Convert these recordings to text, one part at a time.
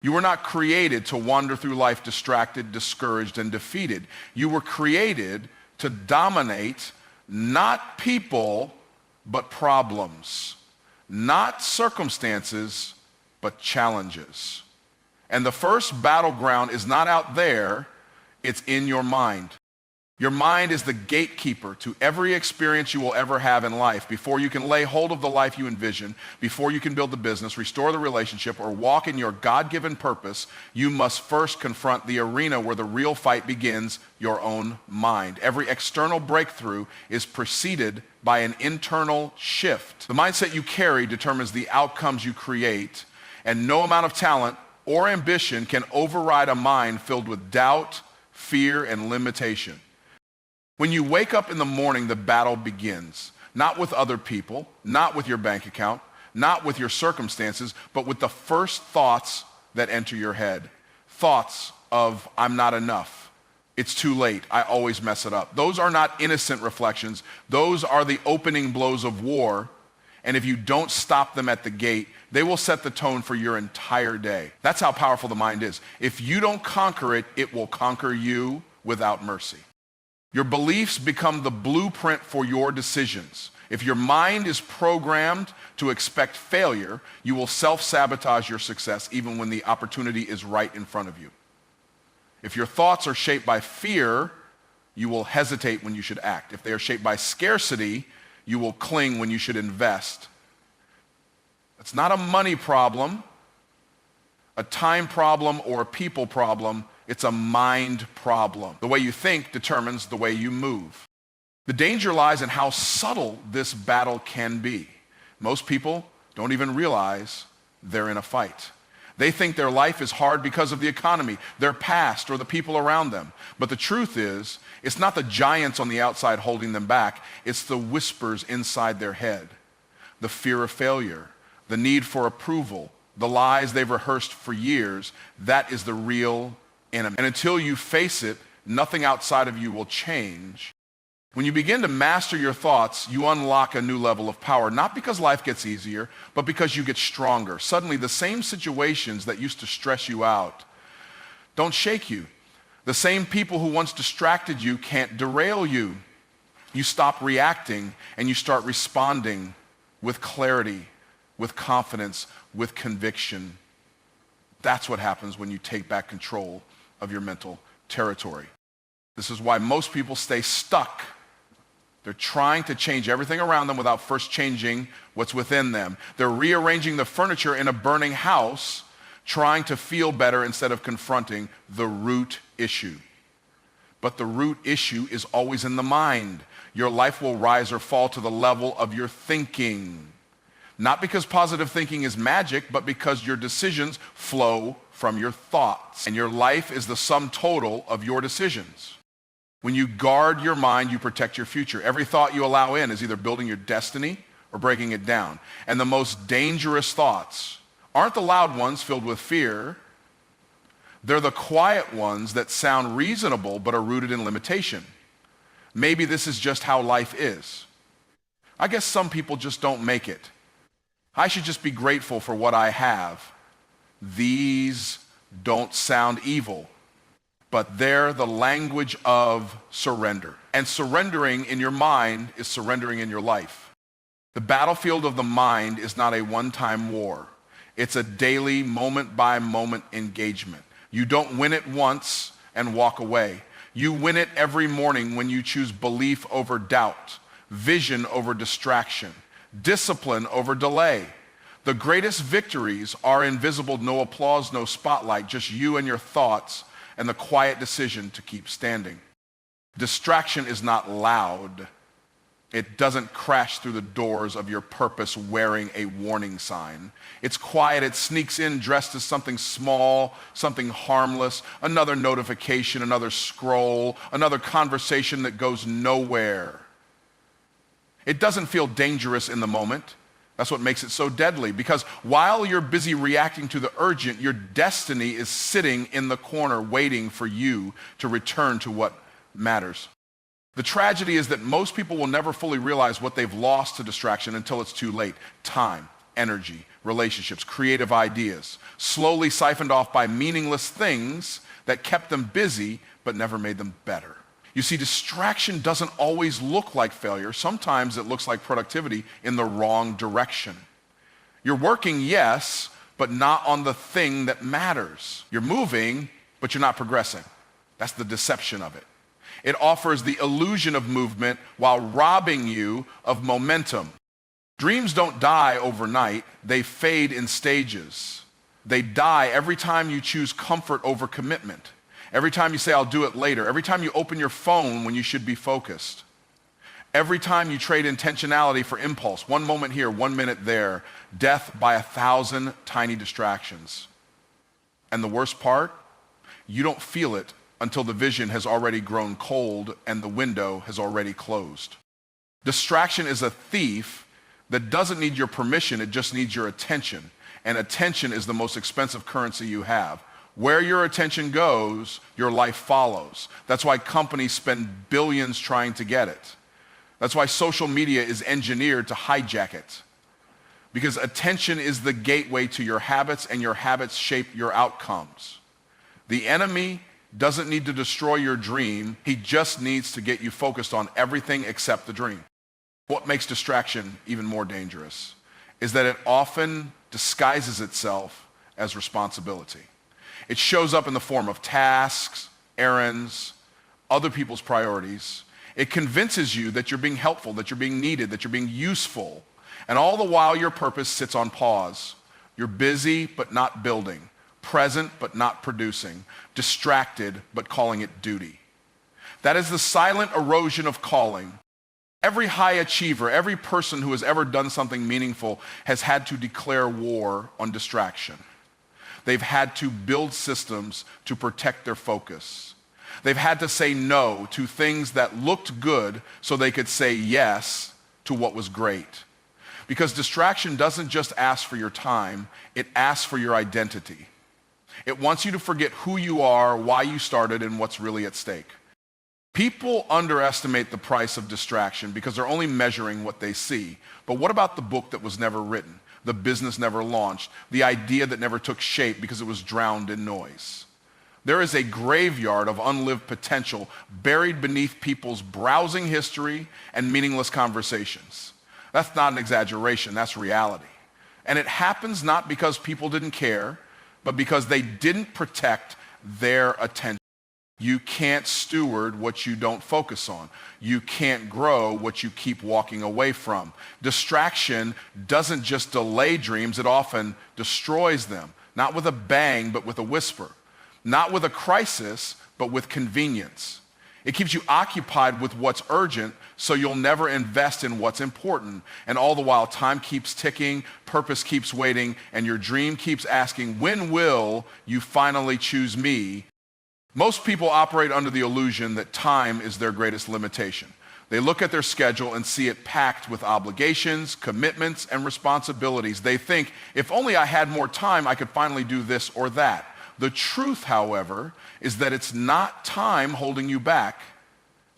You were not created to wander through life distracted, discouraged, and defeated. You were created to dominate not people, but problems. Not circumstances, but challenges. And the first battleground is not out there, it's in your mind. Your mind is the gatekeeper to every experience you will ever have in life. Before you can lay hold of the life you envision, before you can build the business, restore the relationship, or walk in your God-given purpose, you must first confront the arena where the real fight begins, your own mind. Every external breakthrough is preceded by an internal shift. The mindset you carry determines the outcomes you create, and no amount of talent or ambition can override a mind filled with doubt, fear, and limitation. When you wake up in the morning, the battle begins. Not with other people, not with your bank account, not with your circumstances, but with the first thoughts that enter your head. Thoughts of, I'm not enough. It's too late. I always mess it up. Those are not innocent reflections. Those are the opening blows of war. And if you don't stop them at the gate, they will set the tone for your entire day. That's how powerful the mind is. If you don't conquer it, it will conquer you without mercy. Your beliefs become the blueprint for your decisions. If your mind is programmed to expect failure, you will self-sabotage your success even when the opportunity is right in front of you. If your thoughts are shaped by fear, you will hesitate when you should act. If they are shaped by scarcity, you will cling when you should invest. It's not a money problem, a time problem, or a people problem. It's a mind problem. The way you think determines the way you move. The danger lies in how subtle this battle can be. Most people don't even realize they're in a fight. They think their life is hard because of the economy, their past, or the people around them. But the truth is, it's not the giants on the outside holding them back. It's the whispers inside their head. The fear of failure, the need for approval, the lies they've rehearsed for years. That is the real enemy. And until you face it, nothing outside of you will change. When you begin to master your thoughts, you unlock a new level of power, not because life gets easier, but because you get stronger. Suddenly, the same situations that used to stress you out don't shake you. The same people who once distracted you can't derail you. You stop reacting and you start responding with clarity, with confidence, with conviction. That's what happens when you take back control of your mental territory. This is why most people stay stuck. They're trying to change everything around them without first changing what's within them. They're rearranging the furniture in a burning house, trying to feel better instead of confronting the root issue. But the root issue is always in the mind. Your life will rise or fall to the level of your thinking. Not because positive thinking is magic, but because your decisions flow from your thoughts. And your life is the sum total of your decisions. When you guard your mind, you protect your future. Every thought you allow in is either building your destiny or breaking it down. And the most dangerous thoughts aren't the loud ones filled with fear. They're the quiet ones that sound reasonable but are rooted in limitation. Maybe this is just how life is. I guess some people just don't make it. I should just be grateful for what I have. These don't sound evil, but they're the language of surrender. And surrendering in your mind is surrendering in your life. The battlefield of the mind is not a one-time war. It's a daily, moment-by-moment engagement. You don't win it once and walk away. You win it every morning when you choose belief over doubt, vision over distraction, discipline over delay. The greatest victories are invisible, no applause, no spotlight, just you and your thoughts and the quiet decision to keep standing. Distraction is not loud. It doesn't crash through the doors of your purpose wearing a warning sign. It's quiet. It sneaks in dressed as something small, something harmless, another notification, another scroll, another conversation that goes nowhere. It doesn't feel dangerous in the moment. That's what makes it so deadly, because while you're busy reacting to the urgent, your destiny is sitting in the corner waiting for you to return to what matters. The tragedy is that most people will never fully realize what they've lost to distraction until it's too late. Time, energy, relationships, creative ideas, slowly siphoned off by meaningless things that kept them busy but never made them better. You see, distraction doesn't always look like failure. Sometimes it looks like productivity in the wrong direction. You're working, yes, but not on the thing that matters. You're moving, but you're not progressing. That's the deception of it. It offers the illusion of movement while robbing you of momentum. Dreams don't die overnight. They fade in stages. They die every time you choose comfort over commitment. Every time you say, I'll do it later. Every time you open your phone when you should be focused. Every time you trade intentionality for impulse. 1 moment here, 1 minute there. Death by 1,000 tiny distractions. And the worst part, you don't feel it until the vision has already grown cold and the window has already closed. Distraction is a thief that doesn't need your permission, it just needs your attention. And attention is the most expensive currency you have. Where your attention goes, your life follows. That's why companies spend billions trying to get it. That's why social media is engineered to hijack it. Because attention is the gateway to your habits, and your habits shape your outcomes. The enemy doesn't need to destroy your dream. He just needs to get you focused on everything except the dream. What makes distraction even more dangerous is that it often disguises itself as responsibility. It shows up in the form of tasks, errands, other people's priorities. It convinces you that you're being helpful, that you're being needed, that you're being useful. And all the while your purpose sits on pause. You're busy but not building, present but not producing, distracted but calling it duty. That is the silent erosion of calling. Every high achiever, every person who has ever done something meaningful has had to declare war on distraction. They've had to build systems to protect their focus. They've had to say no to things that looked good so they could say yes to what was great. Because distraction doesn't just ask for your time, it asks for your identity. It wants you to forget who you are, why you started, and what's really at stake. People underestimate the price of distraction because they're only measuring what they see. But what about the book that was never written, the business never launched, the idea that never took shape because it was drowned in noise? There is a graveyard of unlived potential buried beneath people's browsing history and meaningless conversations. That's not an exaggeration, that's reality. And it happens not because people didn't care, but because they didn't protect their attention. You can't steward what you don't focus on. You can't grow what you keep walking away from. Distraction doesn't just delay dreams, it often destroys them. Not with a bang, but with a whisper. Not with a crisis, but with convenience. It keeps you occupied with what's urgent, so you'll never invest in what's important. And all the while, time keeps ticking, purpose keeps waiting, and your dream keeps asking, when will you finally choose me? Most people operate under the illusion that time is their greatest limitation. They look at their schedule and see it packed with obligations, commitments, and responsibilities. They think, if only I had more time, I could finally do this or that. The truth, however, is that it's not time holding you back.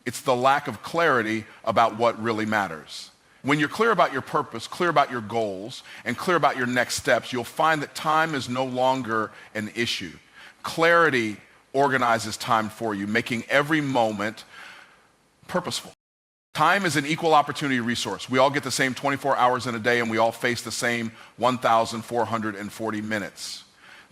It's the lack of clarity about what really matters. When you're clear about your purpose, clear about your goals, and clear about your next steps, you'll find that time is no longer an issue. Clarity organizes time for you, making every moment purposeful. Time is an equal opportunity resource. We all get the same 24 hours in a day, and we all face the same 1,440 minutes.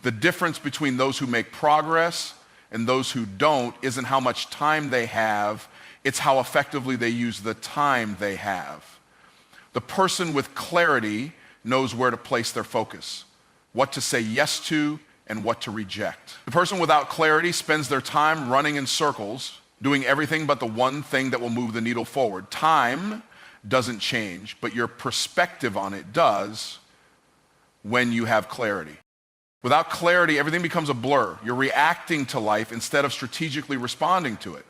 The difference between those who make progress and those who don't isn't how much time they have, it's how effectively they use the time they have. The person with clarity knows where to place their focus, what to say yes to, and what to reject. The person without clarity spends their time running in circles, doing everything but the one thing that will move the needle forward. Time doesn't change, but your perspective on it does when you have clarity. Without clarity, everything becomes a blur. You're reacting to life instead of strategically responding to it.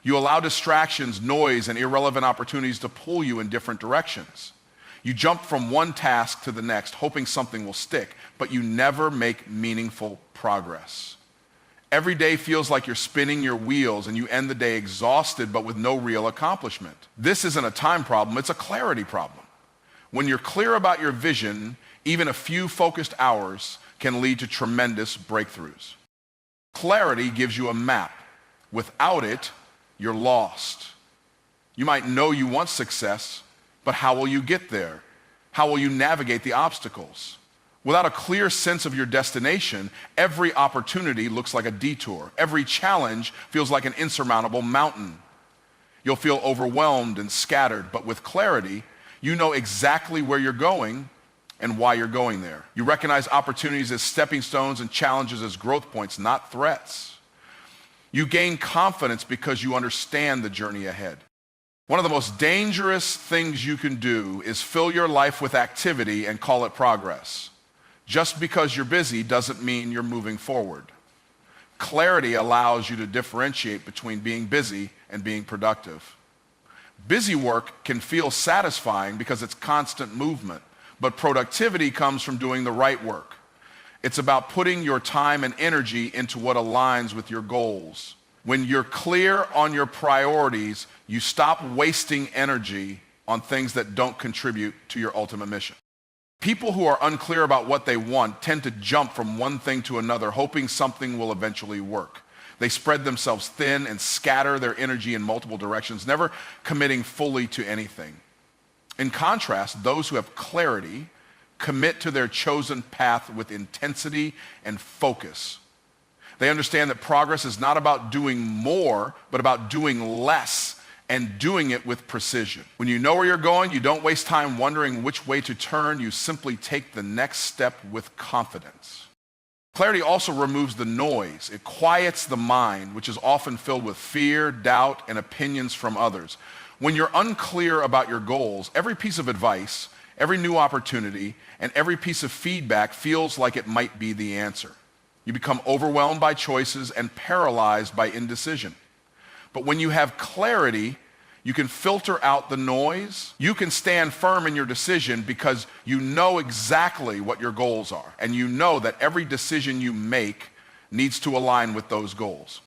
You allow distractions, noise, and irrelevant opportunities to pull you in different directions. You jump from one task to the next, hoping something will stick, but you never make meaningful progress. Every day feels like you're spinning your wheels and you end the day exhausted but with no real accomplishment. This isn't a time problem, it's a clarity problem. When you're clear about your vision, Even a few focused hours can lead to tremendous breakthroughs. Clarity gives you a map. Without it, you're lost. You might know you want success, but how will you get there? How will you navigate the obstacles? Without a clear sense of your destination, every opportunity looks like a detour. Every challenge feels like an insurmountable mountain. You'll feel overwhelmed and scattered, but with clarity, you know exactly where you're going and why you're going there. You recognize opportunities as stepping stones and challenges as growth points, not threats. You gain confidence because you understand the journey ahead. One of the most dangerous things you can do is fill your life with activity and call it progress. Just because you're busy doesn't mean you're moving forward. Clarity allows you to differentiate between being busy and being productive. Busy work can feel satisfying because it's constant movement, but productivity comes from doing the right work. It's about putting your time and energy into what aligns with your goals. When you're clear on your priorities, you stop wasting energy on things that don't contribute to your ultimate mission. People who are unclear about what they want tend to jump from one thing to another, hoping something will eventually work. They spread themselves thin and scatter their energy in multiple directions, never committing fully to anything. In contrast, those who have clarity commit to their chosen path with intensity and focus. They understand that progress is not about doing more, but about doing less and doing it with precision. When you know where you're going, you don't waste time wondering which way to turn. You simply take the next step with confidence. Clarity also removes the noise. It quiets the mind, which is often filled with fear, doubt, and opinions from others. When you're unclear about your goals, every piece of advice, every new opportunity, and every piece of feedback feels like it might be the answer. You become overwhelmed by choices and paralyzed by indecision. But when you have clarity, you can filter out the noise. You can stand firm in your decision because you know exactly what your goals are. And you know that every decision you make needs to align with those goals.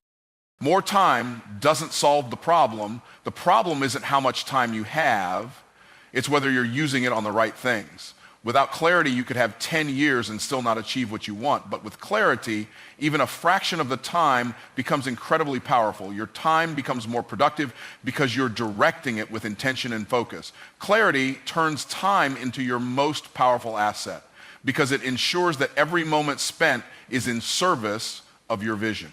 More time doesn't solve the problem. The problem isn't how much time you have. It's whether you're using it on the right things. Without clarity, you could have 10 years and still not achieve what you want. But with clarity, even a fraction of the time becomes incredibly powerful. Your time becomes more productive because you're directing it with intention and focus. Clarity turns time into your most powerful asset because it ensures that every moment spent is in service of your vision.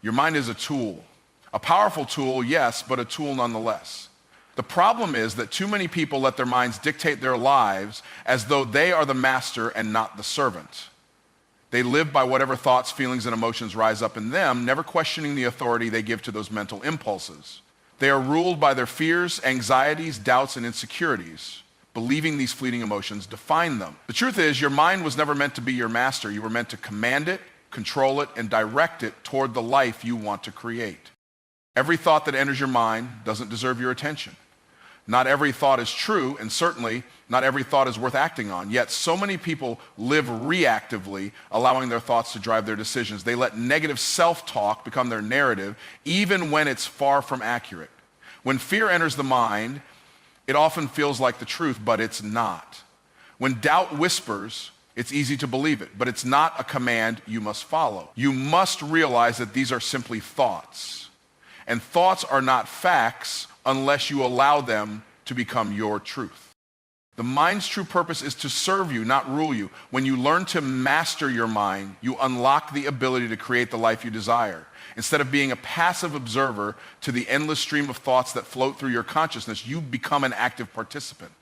Your mind is a tool. A powerful tool, yes, but a tool nonetheless. The problem is that too many people let their minds dictate their lives as though they are the master and not the servant. They live by whatever thoughts, feelings, and emotions rise up in them, never questioning the authority they give to those mental impulses. They are ruled by their fears, anxieties, doubts, and insecurities, believing these fleeting emotions define them. The truth is, your mind was never meant to be your master. You were meant to command it, control it, and direct it toward the life you want to create. Every thought that enters your mind doesn't deserve your attention. Not every thought is true, and certainly not every thought is worth acting on. Yet so many people live reactively, allowing their thoughts to drive their decisions. They let negative self-talk become their narrative, even when it's far from accurate. When fear enters the mind, it often feels like the truth, but it's not. When doubt whispers, it's easy to believe it, but it's not a command you must follow. You must realize that these are simply thoughts. And thoughts are not facts unless you allow them to become your truth. The mind's true purpose is to serve you, not rule you. When you learn to master your mind, you unlock the ability to create the life you desire. Instead of being a passive observer to the endless stream of thoughts that float through your consciousness, you become an active participant.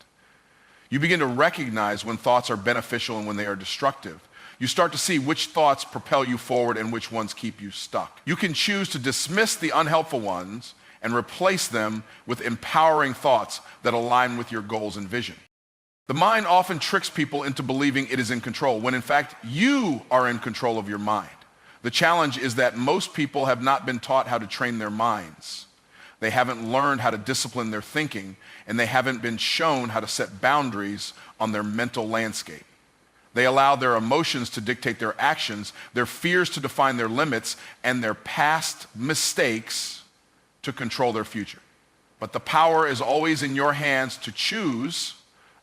You begin to recognize when thoughts are beneficial and when they are destructive. You start to see which thoughts propel you forward and which ones keep you stuck. You can choose to dismiss the unhelpful ones and replace them with empowering thoughts that align with your goals and vision. The mind often tricks people into believing it is in control, when in fact you are in control of your mind. The challenge is that most people have not been taught how to train their minds. They haven't learned how to discipline their thinking, and they haven't been shown how to set boundaries on their mental landscape. They allow their emotions to dictate their actions, their fears to define their limits, and their past mistakes to control their future. But the power is always in your hands to choose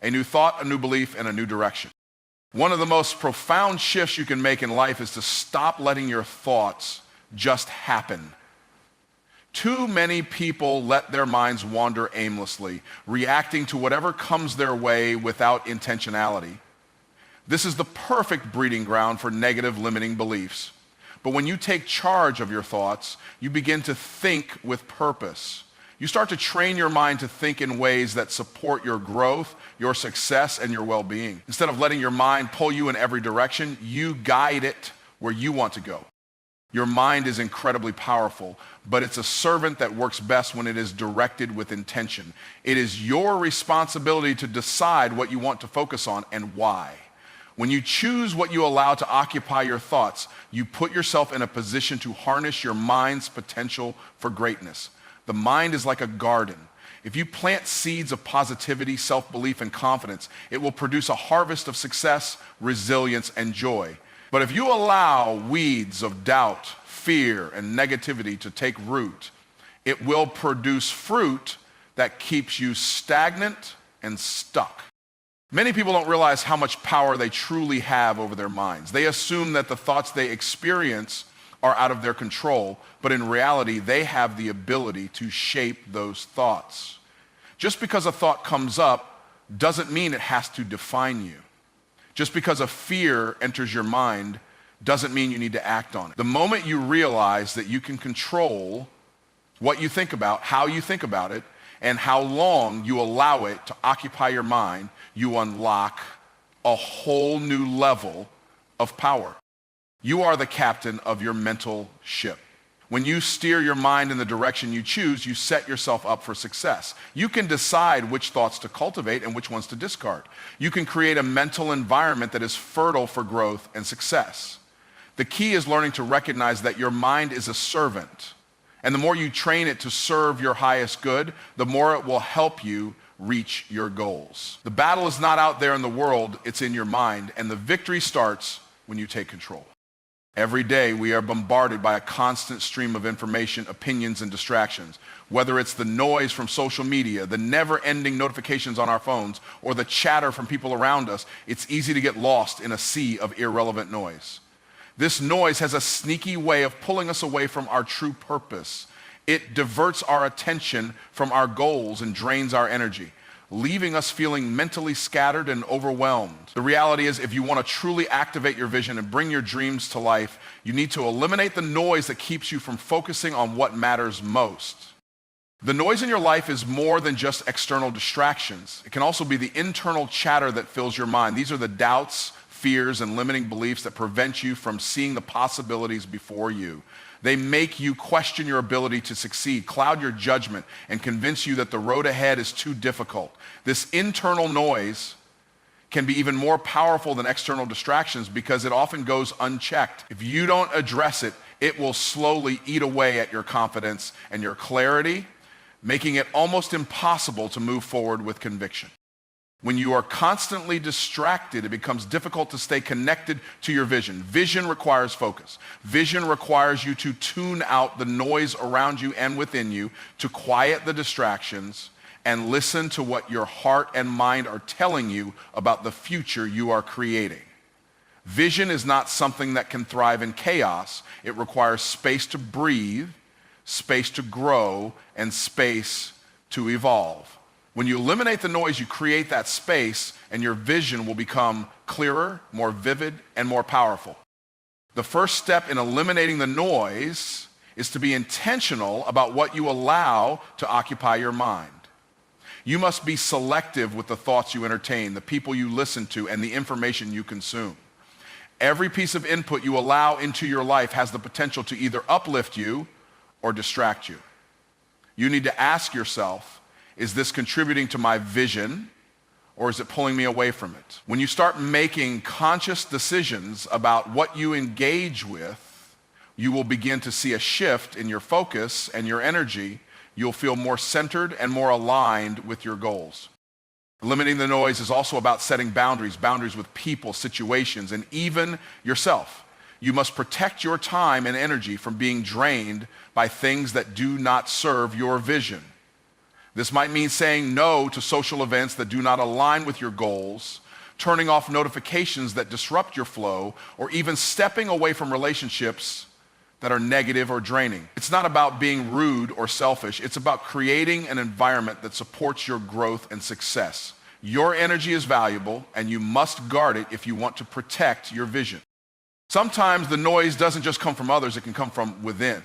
a new thought, a new belief, and a new direction. One of the most profound shifts you can make in life is to stop letting your thoughts just happen. Too many people let their minds wander aimlessly, reacting to whatever comes their way without intentionality. This is the perfect breeding ground for negative limiting beliefs. But when you take charge of your thoughts, you begin to think with purpose. You start to train your mind to think in ways that support your growth, your success, and your well-being. Instead of letting your mind pull you in every direction, you guide it where you want to go. Your mind is incredibly powerful, but it's a servant that works best when it is directed with intention. It is your responsibility to decide what you want to focus on and why. When you choose what you allow to occupy your thoughts, you put yourself in a position to harness your mind's potential for greatness. The mind is like a garden. If you plant seeds of positivity, self-belief, and confidence, it will produce a harvest of success, resilience, and joy. But if you allow weeds of doubt, fear, and negativity to take root, it will produce fruit that keeps you stagnant and stuck. Many people don't realize how much power they truly have over their minds. They assume that the thoughts they experience are out of their control, but in reality, they have the ability to shape those thoughts. Just because a thought comes up doesn't mean it has to define you. Just because a fear enters your mind doesn't mean you need to act on it. The moment you realize that you can control what you think about, how you think about it, and how long you allow it to occupy your mind, you unlock a whole new level of power. You are the captain of your mental ship. When you steer your mind in the direction you choose, you set yourself up for success. You can decide which thoughts to cultivate and which ones to discard. You can create a mental environment that is fertile for growth and success. The key is learning to recognize that your mind is a servant. And the more you train it to serve your highest good, the more it will help you reach your goals. The battle is not out there in the world, it's in your mind, and the victory starts when you take control. Every day we are bombarded by a constant stream of information, opinions, and distractions. Whether it's the noise from social media, the never-ending notifications on our phones, or the chatter from people around us, it's easy to get lost in a sea of irrelevant noise. This noise has a sneaky way of pulling us away from our true purpose. It diverts our attention from our goals and drains our energy, leaving us feeling mentally scattered and overwhelmed. The reality is, if you want to truly activate your vision and bring your dreams to life, you need to eliminate the noise that keeps you from focusing on what matters most. The noise in your life is more than just external distractions. It can also be the internal chatter that fills your mind. These are the doubts, fears, and limiting beliefs that prevent you from seeing the possibilities before you. They make you question your ability to succeed, cloud your judgment, and convince you that the road ahead is too difficult. This internal noise can be even more powerful than external distractions because it often goes unchecked. If you don't address it, it will slowly eat away at your confidence and your clarity, making it almost impossible to move forward with conviction. When you are constantly distracted, it becomes difficult to stay connected to your vision. Vision requires focus. Vision requires you to tune out the noise around you and within you, to quiet the distractions, and listen to what your heart and mind are telling you about the future you are creating. Vision is not something that can thrive in chaos. It requires space to breathe, space to grow, and space to evolve. When you eliminate the noise, you create that space, and your vision will become clearer, more vivid, and more powerful. The first step in eliminating the noise is to be intentional about what you allow to occupy your mind. You must be selective with the thoughts you entertain, the people you listen to, and the information you consume. Every piece of input you allow into your life has the potential to either uplift you or distract you. You need to ask yourself, is this contributing to my vision, or is it pulling me away from it? When you start making conscious decisions about what you engage with, you will begin to see a shift in your focus and your energy. You'll feel more centered and more aligned with your goals. Limiting the noise is also about setting boundaries with people, situations, and even yourself. You must protect your time and energy from being drained by things that do not serve your vision. This might mean saying no to social events that do not align with your goals, turning off notifications that disrupt your flow, or even stepping away from relationships that are negative or draining. It's not about being rude or selfish. It's about creating an environment that supports your growth and success. Your energy is valuable, and you must guard it if you want to protect your vision. Sometimes the noise doesn't just come from others, it can come from within.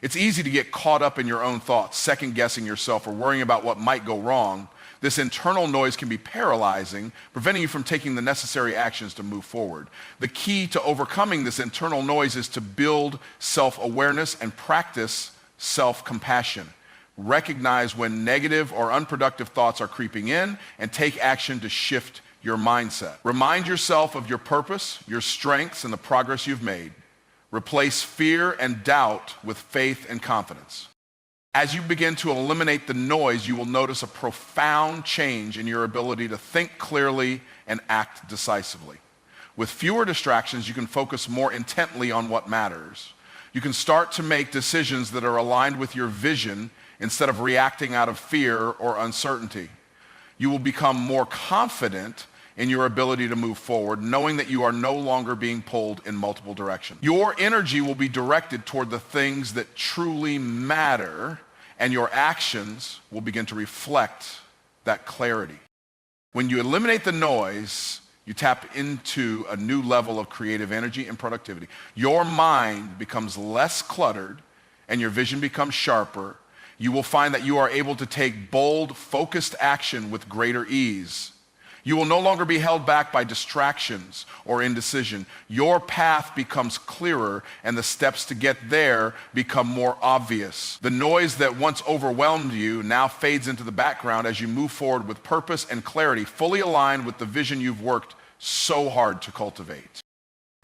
It's easy to get caught up in your own thoughts, second-guessing yourself or worrying about what might go wrong. This internal noise can be paralyzing, preventing you from taking the necessary actions to move forward. The key to overcoming this internal noise is to build self-awareness and practice self-compassion. Recognize when negative or unproductive thoughts are creeping in and take action to shift your mindset. Remind yourself of your purpose, your strengths, and the progress you've made. Replace fear and doubt with faith and confidence. As you begin to eliminate the noise, you will notice a profound change in your ability to think clearly and act decisively. With fewer distractions, you can focus more intently on what matters. You can start to make decisions that are aligned with your vision instead of reacting out of fear or uncertainty. You will become more confident in your ability to move forward, knowing that you are no longer being pulled in multiple directions. Your energy will be directed toward the things that truly matter, and your actions will begin to reflect that clarity. When you eliminate the noise, you tap into a new level of creative energy and productivity. Your mind becomes less cluttered, and your vision becomes sharper. You will find that you are able to take bold, focused action with greater ease. You will no longer be held back by distractions or indecision. Your path becomes clearer, and the steps to get there become more obvious. The noise that once overwhelmed you now fades into the background as you move forward with purpose and clarity, fully aligned with the vision you've worked so hard to cultivate.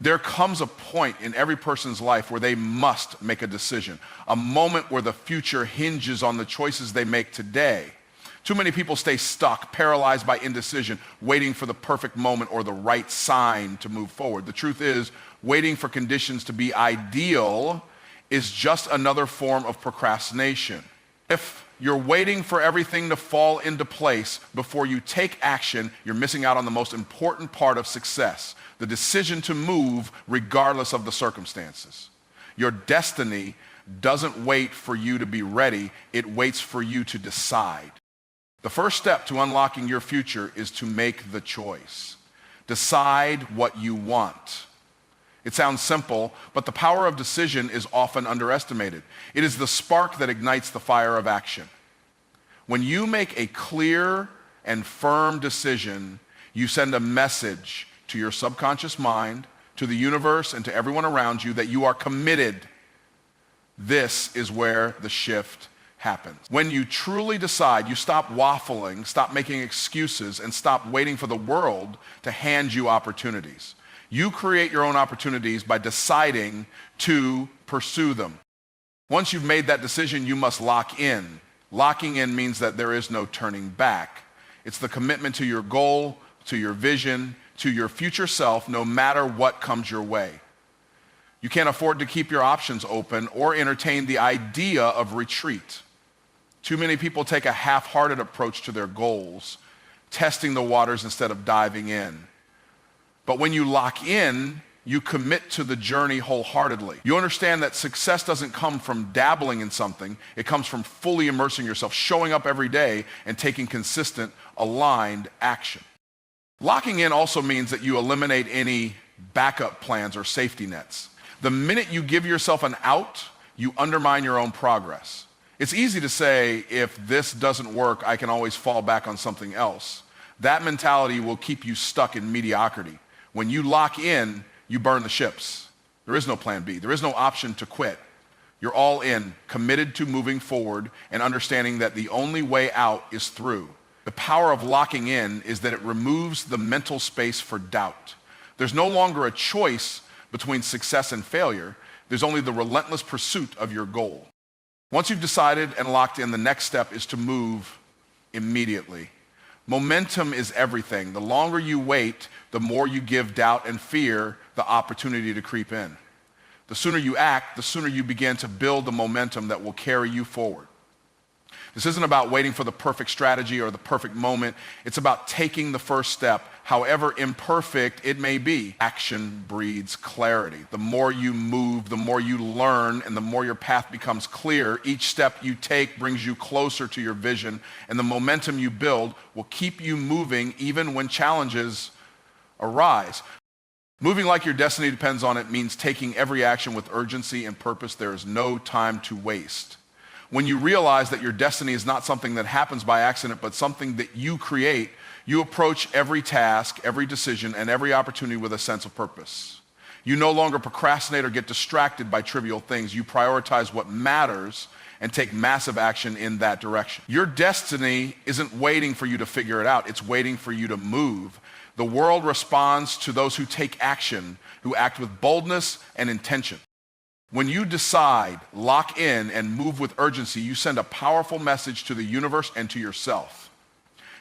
There comes a point in every person's life where they must make a decision, a moment where the future hinges on the choices they make today. Too many people stay stuck, paralyzed by indecision, waiting for the perfect moment or the right sign to move forward. The truth is, waiting for conditions to be ideal is just another form of procrastination. If you're waiting for everything to fall into place before you take action, you're missing out on the most important part of success, the decision to move regardless of the circumstances. Your destiny doesn't wait for you to be ready, it waits for you to decide. The first step to unlocking your future is to make the choice. Decide what you want. It sounds simple, but the power of decision is often underestimated. It is the spark that ignites the fire of action. When you make a clear and firm decision, you send a message to your subconscious mind, to the universe, and to everyone around you that you are committed. This is where the shift happens. When you truly decide, you stop waffling, stop making excuses, and stop waiting for the world to hand you opportunities. You create your own opportunities by deciding to pursue them. Once you've made that decision, you must lock in. Locking in means that there is no turning back. It's the commitment to your goal, to your vision, to your future self, no matter what comes your way. You can't afford to keep your options open or entertain the idea of retreat. Too many people take a half-hearted approach to their goals, testing the waters instead of diving in. But when you lock in, you commit to the journey wholeheartedly. You understand that success doesn't come from dabbling in something. It comes from fully immersing yourself, showing up every day, and taking consistent, aligned action. Locking in also means that you eliminate any backup plans or safety nets. The minute you give yourself an out, you undermine your own progress. It's easy to say, if this doesn't work, I can always fall back on something else. That mentality will keep you stuck in mediocrity. When you lock in, you burn the ships. There is no plan B. There is no option to quit. You're all in, committed to moving forward and understanding that the only way out is through. The power of locking in is that it removes the mental space for doubt. There's no longer a choice between success and failure. There's only the relentless pursuit of your goal. Once you've decided and locked in, the next step is to move immediately. Momentum is everything. The longer you wait, the more you give doubt and fear the opportunity to creep in. The sooner you act, the sooner you begin to build the momentum that will carry you forward. This isn't about waiting for the perfect strategy or the perfect moment. It's about taking the first step, however imperfect it may be. Action breeds clarity. The more you move, the more you learn, and the more your path becomes clear. Each step you take brings you closer to your vision, and the momentum you build will keep you moving even when challenges arise. Moving like your destiny depends on it means taking every action with urgency and purpose. There is no time to waste. When you realize that your destiny is not something that happens by accident, but something that you create, you approach every task, every decision, and every opportunity with a sense of purpose. You no longer procrastinate or get distracted by trivial things. You prioritize what matters and take massive action in that direction. Your destiny isn't waiting for you to figure it out. It's waiting for you to move. The world responds to those who take action, who act with boldness and intention. When you decide, lock in, and move with urgency, you send a powerful message to the universe and to yourself.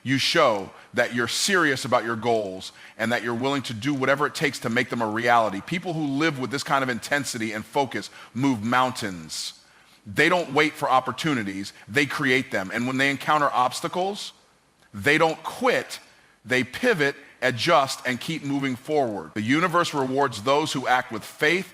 You show that you're serious about your goals and that you're willing to do whatever it takes to make them a reality. People who live with this kind of intensity and focus move mountains. They don't wait for opportunities, they create them. And when they encounter obstacles, they don't quit, they pivot, adjust, and keep moving forward. The universe rewards those who act with faith,